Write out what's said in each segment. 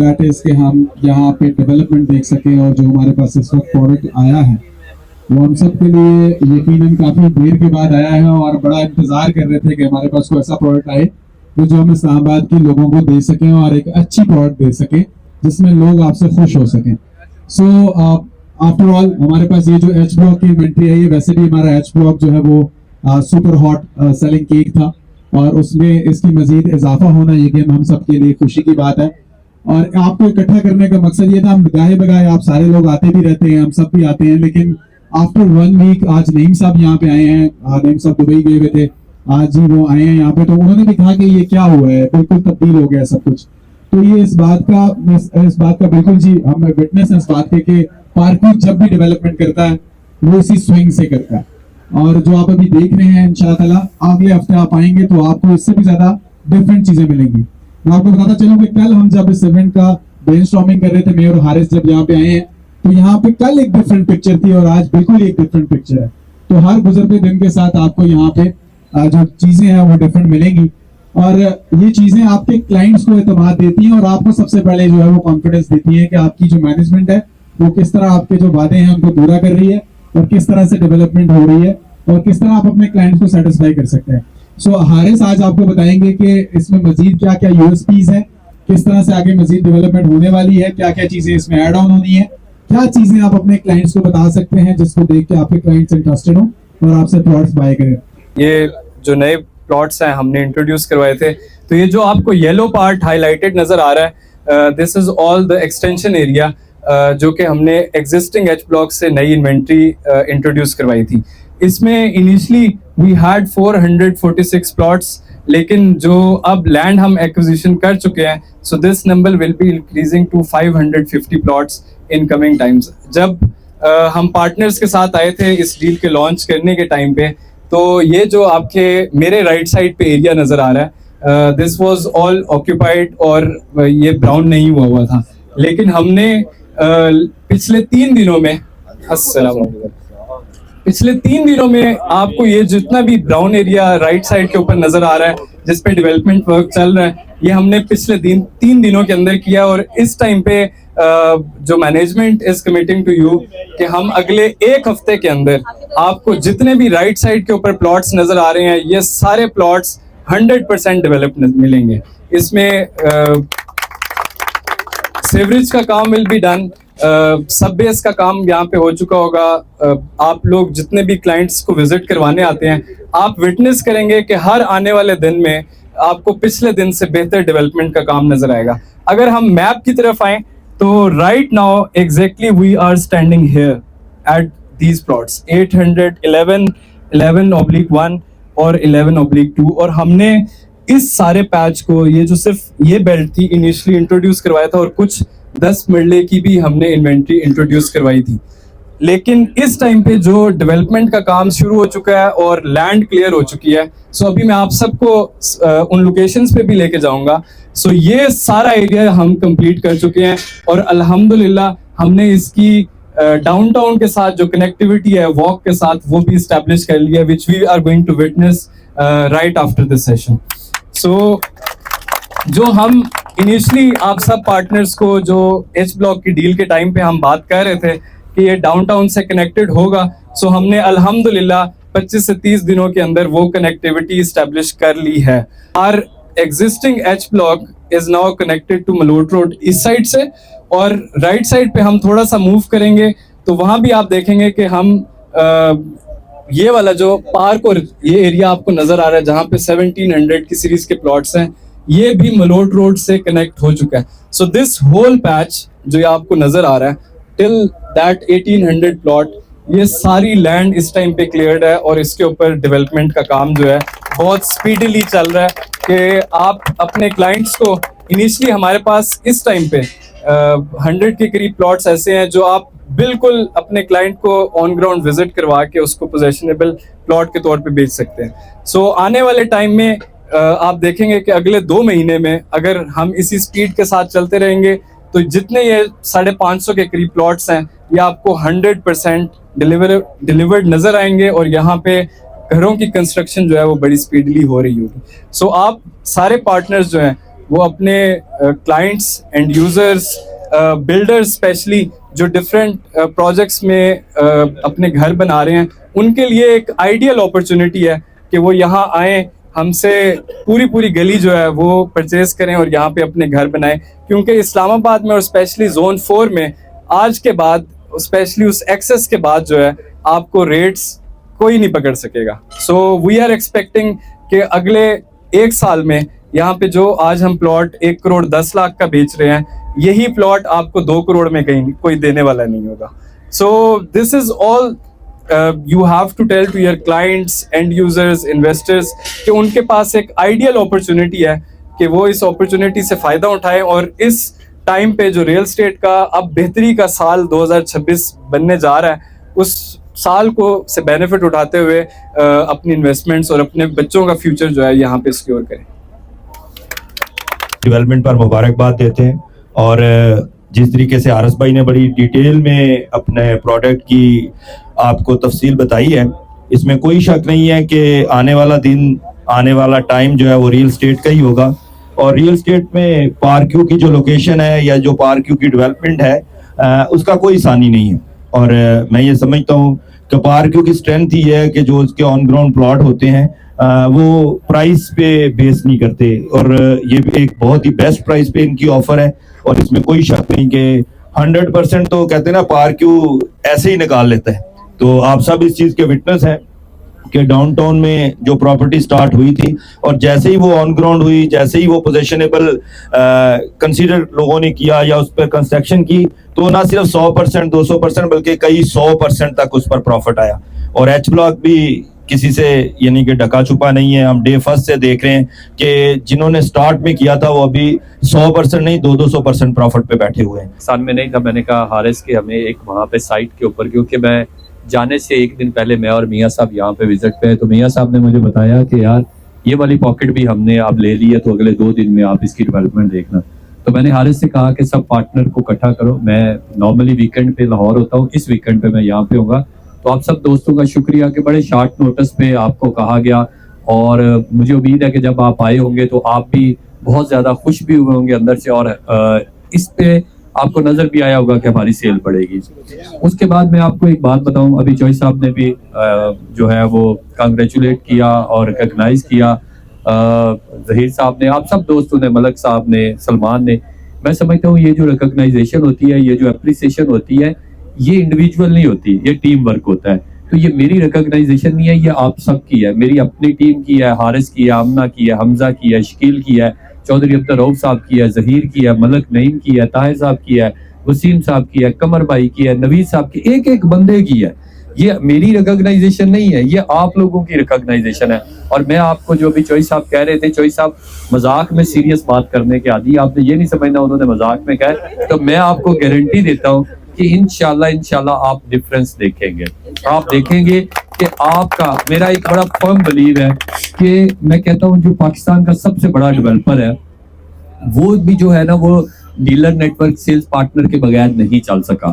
That is कि हम यहाँ पे डेवलपमेंट देख सकें और जो हमारे पास इस वक्त प्रोडक्ट आया है वो हम सब के लिए यकीनन काफी देर के बाद आया है और बड़ा इंतजार कर रहे थे कि हमारे पास कोई ऐसा प्रोडक्ट आए तो जो हम इस्लामाबाद के लोगों को दे सकें और एक अच्छी प्रोडक्ट दे सकें जिसमें लोग आपसे खुश हो सकें। सो आफ्टर ऑल हमारे पास ये जो एच ब्लॉक की इन्वेंट्री है, ये वैसे भी हमारा एच ब्लॉक जो है वो सुपर हॉट सेलिंग केक था और उसमें इसकी मजीद इजाफा होना ये गेम हम सब के लिए खुशी की बात है। और आपको इकट्ठा करने का मकसद ये था, हम गाहे बगाए आप सारे लोग आते भी रहते हैं, हम सब भी आते हैं, लेकिन आफ्टर 1 वीक आज नईम साहब यहाँ पे आए हैं, नईम साहब दुबई गए हुए थे, आज ही वो आए हैं यहाँ पे, तो उन्होंने भी कहा कि ये क्या हुआ है, बिल्कुल तब्दील हो गया सब कुछ। तो ये इस बात का बिल्कुल जी हम विटनेस है इस बात के कि पार्क जब भी डेवलपमेंट करता है वो इसी स्विंग से करता है। और जो आप अभी देख रहे हैं इंशाल्लाह ताला अगले हफ्ते आप आएंगे तो आपको इससे भी ज्यादा डिफरेंट चीजें मिलेंगी। मैं आपको बताता चलूं कि कल हम जब इस इवेंट का ब्रेनस्टॉर्मिंग कर रहे थे, मैं और हारिस जब यहाँ पे आए हैं, तो यहाँ पे कल एक डिफरेंट पिक्चर थी और आज बिल्कुल एक डिफरेंट पिक्चर है। तो हर गुजरते दिन के साथ आपको यहाँ पे जो चीजें हैं वो डिफरेंट मिलेंगी और ये चीजें आपके क्लाइंट्स को एतमाद देती हैं और आपको सबसे पहले जो है वो कॉन्फिडेंस देती है कि आपकी जो मैनेजमेंट है वो किस तरह आपके जो वादे हैं उनको पूरा कर रही है और किस तरह से डेवलपमेंट हो रही है और किस तरह आप अपने क्लाइंट्स को सेटिस्फाई कर सकते हैं। सो हारिस आज आपको बताएंगे कि इसमें मजीद क्या क्या यूएसपीज हैं, किस तरह से आगे मजीद डेवलपमेंट होने वाली है, क्या क्या चीजें इसमें ऐड ऑन होनी है, क्या चीजें आप अपने क्लाइंट्स को बता सकते हैं जिसको देख के आपके क्लाइंट्स इंटरेस्टेड हो और आपसे प्लॉट्स बाय करें। ये जो नए प्लॉट्स हैं हमने इंट्रोड्यूस करवाए थे, तो ये जो आपको येलो पार्ट हाईलाइटेड नजर आ रहा है, this is all the extension area जो कि हमने एग्जिस्टिंग एच ब्लॉक से नई इन्वेंट्री इंट्रोड्यूस करवाई थी। इसमें इनिशियली वी हैड 446 प्लॉट्स, लेकिन जो अब लैंड हम एक्विजिशन कर चुके हैं, so this number will be increasing to 550 plots in coming times. जब हम पार्टनर्स के साथ आए थे इस डील के लॉन्च करने के टाइम पे, तो ये जो आपके मेरे राइट साइड पे एरिया नजर आ रहा है, दिस वाज ऑल ऑक्यूपाइड और ये ब्राउन नहीं हुआ था, लेकिन हमने पिछले 3 दिनों में पिछले 3 दिनों में आपको ये जितना भी ब्राउन एरिया राइट साइड के ऊपर नजर आ रहा है जिसपे डेवलपमेंट वर्क चल रहा है, ये हमने पिछले 3 दिनों के अंदर किया। और इस टाइम पे जो management is committing to you कि हम अगले 1 हफ्ते के अंदर आपको जितने भी राइट साइड के ऊपर प्लॉट्स नजर आ रहे हैं, ये सारे प्लॉट्स 100% डेवलपमेंट मिलेंगे। इसमें सीवरेज का काम विल बी डन, सब बेस का काम यहाँ पे हो चुका होगा। आप लोग जितने भी क्लाइंट्स को विजिट करवाने आते हैं, आप विटनेस करेंगे कि हर आने वाले दिन में आपको पिछले दिन से बेहतर डेवलपमेंट का काम नजर आएगा। अगर हम मैप की तरफ आए तो right now exactly we are standing here at these plots 811, 11/1 और 11/2, और हमने इस सारे पैच को, ये जो सिर्फ ये बेल्ट थी, इनिशियली इंट्रोड्यूस करवाया था और कुछ 10 मरले की भी हमने इन्वेंट्री इंट्रोड्यूस करवाई थी। लेकिन इस टाइम पे जो डेवलपमेंट का काम शुरू हो चुका है और लैंड क्लियर हो चुकी है, सो अभी मैं आप सबको उन लोकेशंस पे भी लेके जाऊंगा। सो ये सारा एरिया हम कंप्लीट कर चुके हैं और अल्हम्दुलिल्लाह हमने इसकी डाउनटाउन के साथ जो कनेक्टिविटी है वॉक के साथ, वो भी इस्टेब्लिश कर लिया, which we are going to witness right after this session. So जो हम इनिशियली आप सब पार्टनर्स को जो एच ब्लॉक की डील के टाइम पे हम बात कर रहे थे कि ये डाउनटाउन से कनेक्टेड होगा, सो हमने अल्हम्दुलिल्लाह 25 से 30 दिनों के अंदर वो कनेक्टिविटी इस्टेब्लिश कर ली है। Our existing H block is now connected to Malout road इस साइड से, और राइट साइड पे हम थोड़ा सा मूव करेंगे तो वहां भी आप देखेंगे कि हम ये वाला जो पार्क और ये एरिया आपको नजर आ रहा है जहाँ पे 1700 की सीरीज के प्लॉट्स हैं, ये भी मलोट रोड से कनेक्ट हो चुका है। सो दिस होल पैच जो ये आपको नजर आ रहा है टिल दैट 1800 प्लॉट, ये सारी लैंड इस टाइम पे क्लियर्ड है और इसके ऊपर डेवलपमेंट का काम जो है बहुत स्पीडीली चल रहा है कि आप अपने क्लाइंट्स को, इनिशियली हमारे पास इस टाइम पे 100 के करीब प्लॉट्स ऐसे हैं जो आप बिल्कुल अपने क्लाइंट को ऑन ग्राउंड विजिट करवा के उसको पोजेशनेबल प्लॉट के तौर पे बेच सकते हैं। सो आने वाले टाइम में आप देखेंगे कि अगले 2 महीने में अगर हम इसी स्पीड के साथ चलते रहेंगे तो जितने ये 550 के करीब प्लॉट्स हैं ये आपको 100% डिलीवर्ड नजर आएंगे और यहाँ पे घरों की कंस्ट्रक्शन जो है वो बड़ी स्पीडली हो रही होगी। सो आप सारे पार्टनर्स जो हैं वो अपने clients and users, builders specially जो डिफरेंट प्रोजेक्ट्स में अपने घर बना रहे हैं, उनके लिए एक आइडियल अपॉर्चुनिटी है कि वो यहाँ आएँ, हमसे पूरी गली जो है वो परचेज करें और यहाँ पे अपने घर बनाएं। क्योंकि इस्लामाबाद में और स्पेशली जोन 4 में आज के बाद, स्पेशली उस एक्सेस के बाद जो है, आपको रेट्स कोई नहीं पकड़ सकेगा। सो वी आर एक्सपेक्टिंग कि अगले 1 साल में यहाँ पे जो आज हम प्लॉट 1 करोड़ 10 लाख का बेच रहे हैं, यही प्लॉट आपको 2 करोड़ में कहीं कोई देने वाला नहीं होगा। So this is all you have to tell to your clients, end users, investors कि उनके पास एक आइडियल अपॉर्चुनिटी है कि वो इस अपॉर्चुनिटी से फायदा उठाएं और इस टाइम पे जो रियल स्टेट का अब बेहतरी का साल 2026 बनने जा रहा है, उस साल को से बेनिफिट उठाते हुए अपनी इन्वेस्टमेंट्स और अपने बच्चों का फ्यूचर जो है यहाँ पे सिक्योर करें। डेवलपमेंट पर मुबारकबाद देते हैं और जिस तरीके से आरस भाई ने बड़ी डिटेल में अपने प्रोडक्ट की आपको तफसील बताई है, इसमें कोई शक नहीं है कि आने वाला दिन, आने वाला टाइम जो है वो रियल स्टेट का ही होगा। और रियल स्टेट में पार्क्यू की जो लोकेशन है या जो पार्क्यू की डेवलपमेंट है, उसका कोई सानी नहीं है। और मैं ये समझता हूँ कि पार्क्यू की स्ट्रेंथ ही है कि जो उसके ऑन ग्राउंड प्लॉट होते हैं वो प्राइस पे बेस नहीं करते, और ये एक बहुत ही बेस्ट प्राइस पे इनकी ऑफर है। और इसमें कोई शक नहीं कि 100% तो कहते हैं ना, पार्क्यू ऐसे ही निकाल लेता है। तो आप सब इस चीज के विटनेस हैं कि डाउनटाउन में जो प्रॉपर्टी स्टार्ट हुई थी और जैसे ही वो ऑन ग्राउंड हुई, जैसे ही वो पोजेशनेबल कंसीडर लोगों ने किया या उस पर कंस्ट्रक्शन की, तो ना सिर्फ 100%, 200% बल्कि कई 100% तक उस पर प्रॉफिट आया। और एच ब्लॉक भी किसी से यानी कि ढका छुपा नहीं है। हम डे फर्स्ट से देख रहे हैं कि जिन्होंने स्टार्ट में किया था वो अभी 100% नहीं 200% प्रॉफिट पे बैठे हुए हैं। पाकिस्तान में नहीं था, मैंने कहा हारिस के हमें एक वहाँ पे साइट के ऊपर, क्योंकि मैं जाने से 1 दिन पहले मैं और मियाँ साहब यहाँ पे विजिट पे, तो मियाँ साहब ने मुझे बताया कि यार ये वाली पॉकेट भी हमने अब ले ली है, तो अगले 2 दिन में आप इसकी डेवलपमेंट देखना। तो मैंने हारिस से कहा कि सब पार्टनर को इकट्ठा करो, मैं नॉर्मली वीकेंड पे लाहौर होता हूँ, इस वीकेंड पे मैं यहाँ पे होगा। तो आप सब दोस्तों का शुक्रिया कि बड़े शॉर्ट नोटिस पे आपको कहा गया, और मुझे उम्मीद है कि जब आप आए होंगे तो आप भी बहुत ज़्यादा खुश भी हुए होंगे अंदर से, और इस पे आपको नज़र भी आया होगा कि हमारी सेल बढ़ेगी। उसके बाद मैं आपको एक बात बताऊं, अभी चॉइस साहब ने भी जो है वो कांग्रेचुलेट किया और रिकग्नाइज किया, जहीर साहब ने, आप सब दोस्तों ने, मलक साहब ने, सलमान ने। मैं समझता हूँ ये जो रिकग्नाइजेशन होती है, ये जो अप्रिसिएशन होती है, ये इंडिविजुअल नहीं होती, ये टीम वर्क होता है। तो ये मेरी रिकग्नाइजेशन नहीं है, ये आप सब की है, मेरी अपनी टीम की है, हारिस की है, आमना की है, हमजा की है, शकील की है, चौधरी अब्दुल रऊफ साहब की है, जहीर की है, मलक नईम की है, ताहिर साहब की है, वसीम साहब की है, कमर भाई की है, नवीद साहब की, एक एक बंदे की है। ये मेरी रिकॉग्नाइजेशन नहीं है, ये आप लोगों की रिकॉग्नाइजेशन है। और मैं आपको जो भी चॉइस साहब कह रहे थे, चॉइस साहब मजाक में सीरियस बात करने के आदि, आपने ये नहीं समझना उन्होंने मजाक में कहा। तो मैं आपको गारंटी देता हूँ कि इंशाल्लाह आप डिफरेंस देखेंगे, आप देखेंगे कि आपका, मेरा एक बड़ा फर्म बिलीव है कि मैं कहता हूँ जो पाकिस्तान का सबसे बड़ा डेवलपर है वो भी जो है ना, वो डीलर नेटवर्क सेल्स पार्टनर के बगैर नहीं चल सका।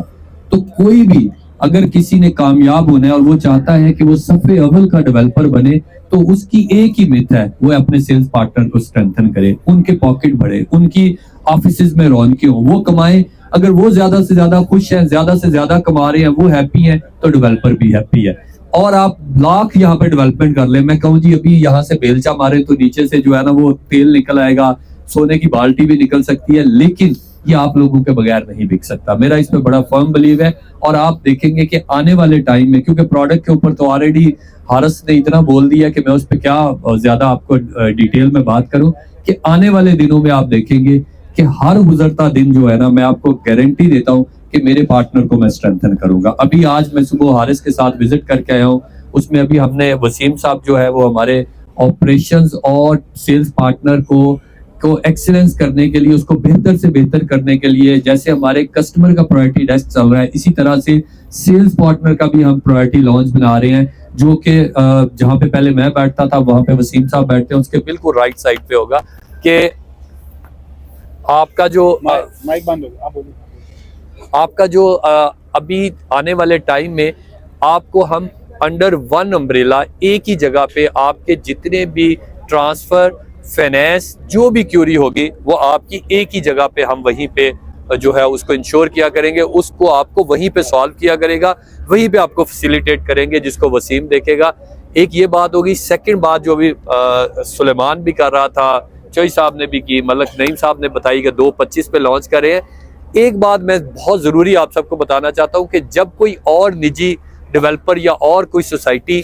तो कोई भी अगर किसी ने कामयाब होना है और वो चाहता है कि वो सफ़े अव्वल का डेवलपर बने, तो उसकी एक ही मिथ है, वो अपने सेल्स पार्टनर को स्ट्रेंथन करे, उनके पॉकेट बढ़े, उनकी ऑफिसेज में रौनकें हो, वो कमाए। अगर वो ज्यादा से ज्यादा खुश हैं, ज्यादा से ज्यादा कमा रहे हैं, वो हैप्पी हैं, तो डेवलपर भी हैप्पी है। और आप लाख यहाँ पे डेवलपमेंट कर ले, मैं कहूँ जी अभी यहाँ से बेलचा मारे तो नीचे से जो है ना वो तेल निकल आएगा, सोने की बाल्टी भी निकल सकती है, लेकिन ये आप लोगों के बगैर नहीं बिक सकता। मेरा इस पे बड़ा फर्म बिलीव है। और आप देखेंगे कि आने वाले टाइम में, क्योंकि प्रोडक्ट के ऊपर तो ऑलरेडी हारिस ने इतना बोल दिया कि मैं उस पर क्या ज्यादा आपको डिटेल में बात करूं, कि आने वाले दिनों में आप देखेंगे कि हर गुजरता दिन जो है ना, मैं आपको गारंटी देता हूं कि मेरे पार्टनर को मैं स्ट्रेंथन करूंगा। अभी आज मैं सुबह हारिस के साथ विजिट करके आया हूँ, उसमें अभी हमने वसीम साहब जो है वो हमारे ऑपरेशंस और सेल्स पार्टनर को एक्सीलेंस करने के लिए, उसको बेहतर से बेहतर करने के लिए, जैसे हमारे कस्टमर का प्रायोरिटी डेस्क चल रहा है, इसी तरह से सेल्स पार्टनर का भी हम प्रायोरिटी लॉन्च बना रहे हैं, जो कि जहां पे पहले मैं बैठता था वहां पे वसीम साहब बैठते हैं, उसके बिल्कुल राइट साइड पे होगा कि आपका जो माइक बंद हो गया, आप बोलिए। आपका जो अभी आने वाले टाइम में आपको हम अंडर वन अम्ब्रेला एक ही जगह पे आपके जितने भी ट्रांसफर फाइनेंस जो भी क्यूरी होगी वो आपकी एक ही जगह पे हम वहीं पे जो है उसको इंश्योर किया करेंगे, उसको आपको वहीं पे सॉल्व किया करेगा, वहीं पे आपको फैसिलिटेट करेंगे, जिसको वसीम देखेगा। एक ये बात होगी। सेकंड बात जो भी सुलेमान भी कर रहा था, चोई साहब ने भी की, मलक नईम साहब ने बताई कि 2/25 पे लॉन्च कर रहे हैं। एक बात मैं बहुत ज़रूरी आप सबको बताना चाहता हूँ कि जब कोई और निजी डेवलपर या और कोई सोसाइटी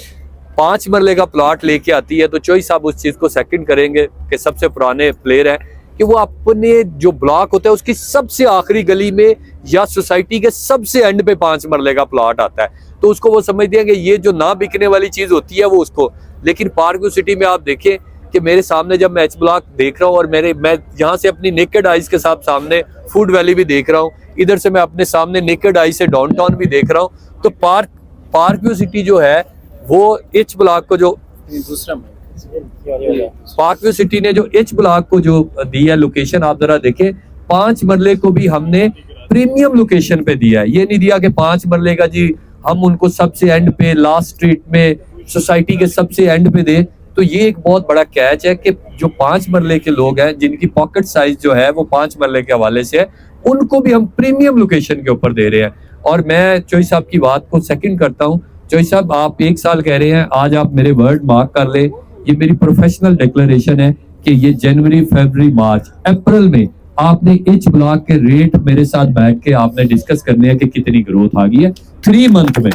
5 मरले का प्लॉट लेके आती है तो चोई साहब उस चीज़ को सेकंड करेंगे कि सबसे पुराने प्लेयर हैं कि वो अपने जो ब्लॉक होता है उसकी सबसे आखिरी गली में या सोसाइटी के सबसे एंड पे 5 मरले का प्लॉट आता है, तो उसको वो समझते हैं कि ये जो ना बिकने वाली चीज़ होती है वो उसको। लेकिन पार्क व्यू सिटी में आप देखें कि मेरे सामने जब मैं एच ब्लॉक देख रहा हूँ और मैं यहाँ से अपनी नेकेड आइज के साथ सामने फूड वैली भी देख रहा हूँ, इधर से मैं अपने सामने नेकेड आइज से डाउनटाउन भी देख रहा हूँ, तो पार्क व्यू सिटी जो है वो एच ब्लॉक को जो पार्क व्यू सिटी ने जो एच ब्लॉक को जो दी है लोकेशन, आप जरा देखें 5 मरले को भी हमने प्रीमियम लोकेशन पे दिया है। ये नहीं दिया कि 5 मरले का जी हम उनको सबसे एंड पे लास्ट स्ट्रीट में सोसाइटी के सबसे एंड पे दे। तो ये एक बहुत बड़ा कैच है कि जो 5 मरले के लोग हैं जिनकी पॉकेट साइज जो है वो 5 मरले के हवाले से है, उनको भी हम प्रीमियम लोकेशन के ऊपर दे रहे हैं। और मैं चोई साहब की बात को सेकंड करता हूँ। चोई साहब आप 1 साल कह रहे हैं, आज आप मेरे वर्ड मार्क कर ले, ये मेरी प्रोफेशनल डिक्लेरेशन है कि ये जनवरी, फरवरी, मार्च, अप्रैल में आपने एच ब्लॉक के रेट मेरे साथ बैठ के आपने डिस्कस करने हैं कि कितनी ग्रोथ आ गई है 3 मंथ में।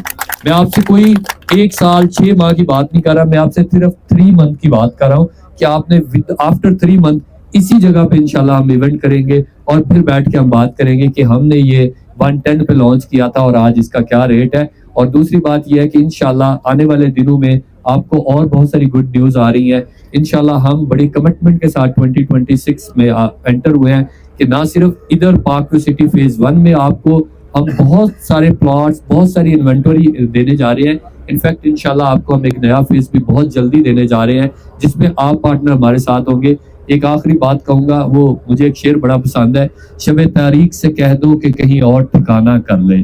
मैं आपसे कोई 1 साल 6 माह की बात नहीं कर रहा, मैं आपसे सिर्फ 3 मंथ की बात कर रहा हूँ कि आपने आफ्टर 3 मंथ इसी जगह पे इंशाल्लाह हम इवेंट करेंगे और फिर बैठ के हम बात करेंगे कि हमने ये 110 पे लॉन्च किया था और आज इसका क्या रेट है। और दूसरी बात यह है कि इंशाल्लाह आने वाले दिनों में आपको और बहुत सारी गुड न्यूज आ रही है। इंशाल्लाह हम बड़ी कमिटमेंट के साथ 2026 में एंटर हुए हैं कि ना सिर्फ इधर पार्क व्यू सिटी फेज 1 में आपको हम बहुत सारे प्लॉट्स, बहुत सारी इन्वेंटरी देने जा रहे हैं। इनफैक्ट इंशाल्लाह आपको हम एक नया फेज भी बहुत जल्दी देने जा रहे हैं जिसमें आप पार्टनर हमारे साथ होंगे। एक आखिरी बात कहूंगा, वो मुझे एक शेर बड़ा पसंद है, शबे तारीख से कह दो कि कहीं और ठिकाना कर ले,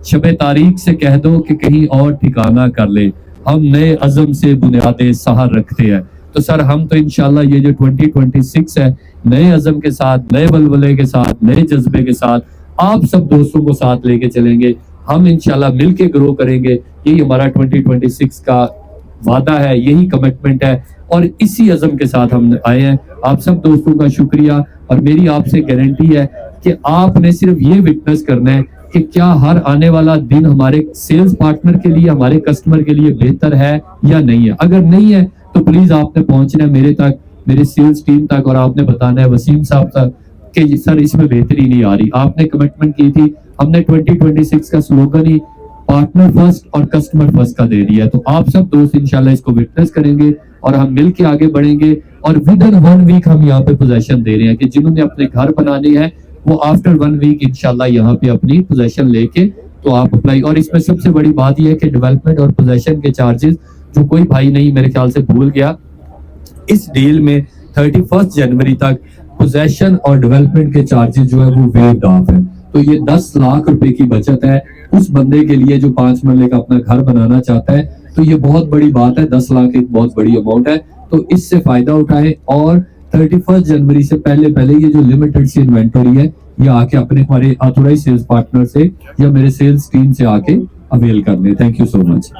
शबे तारीख से कह दो कि कहीं और ठिकाना कर ले, हम नए अज़म से बुनियादें सहार रखते हैं। तो सर हम तो इंशाल्लाह ये जो 2026 है नए अज़म के साथ, नए बलबले के साथ, नए जज्बे के साथ आप सब दोस्तों को साथ लेके चलेंगे। हम इंशाल्लाह मिलके ग्रो करेंगे। यही हमारा 2026 का वादा है, यही कमिटमेंट है और इसी अज़म के साथ हम आए हैं। आप सब दोस्तों का शुक्रिया और मेरी आपसे गारंटी है कि आपने सिर्फ ये विटनेस करना है कि क्या हर आने वाला दिन हमारे सेल्स पार्टनर के लिए, हमारे कस्टमर के लिए बेहतर है या नहीं है। अगर नहीं है तो प्लीज आपने पहुंचना है मेरे तक, मेरे सेल्स टीम तक और आपने बताना है वसीम साहब तक कि सर इसमें बेहतरी नहीं आ रही। आपने कमिटमेंट की थी, हमने 2026 का स्लोगन ही पार्टनर फर्स्ट और कस्टमर फर्स्ट का दे दिया है। तो आप सब दोस्त इंशाल्लाह इसको विटनेस करेंगे और हम मिलके आगे बढ़ेंगे। और विद इन 1 वीक हम यहाँ पे पोजेशन दे रहे हैं कि जिन्होंने अपने घर बनाने हैं वो आफ्टर 1 वीक इंशाल्लाह यहाँ पे अपनी पोजेशन लेके तो आप अप्लाई। और इसमें सबसे बड़ी बात यह है कि डेवलपमेंट और पोजेशन के चार्जेस जो कोई भाई नहीं मेरे ख्याल से भूल गया, इस डील में 31 जनवरी तक पोजेशन और डेवलपमेंट के चार्जेस जो है वो वेव्ड ऑफ है। तो ये 10 लाख रुपए की बचत है उस बंदे के लिए जो 5 मरले का अपना घर बनाना चाहता है। तो ये बहुत बड़ी बात है, 10 लाख एक बहुत बड़ी अमाउंट है, तो इससे फायदा उठाएं और 31 जनवरी से पहले ये जो लिमिटेड सी इन्वेंटरी है ये आके अपने हमारे ऑथोराइज सेल्स पार्टनर से या मेरे सेल्स टीम से आके अवेल कर ले। Thank you so much.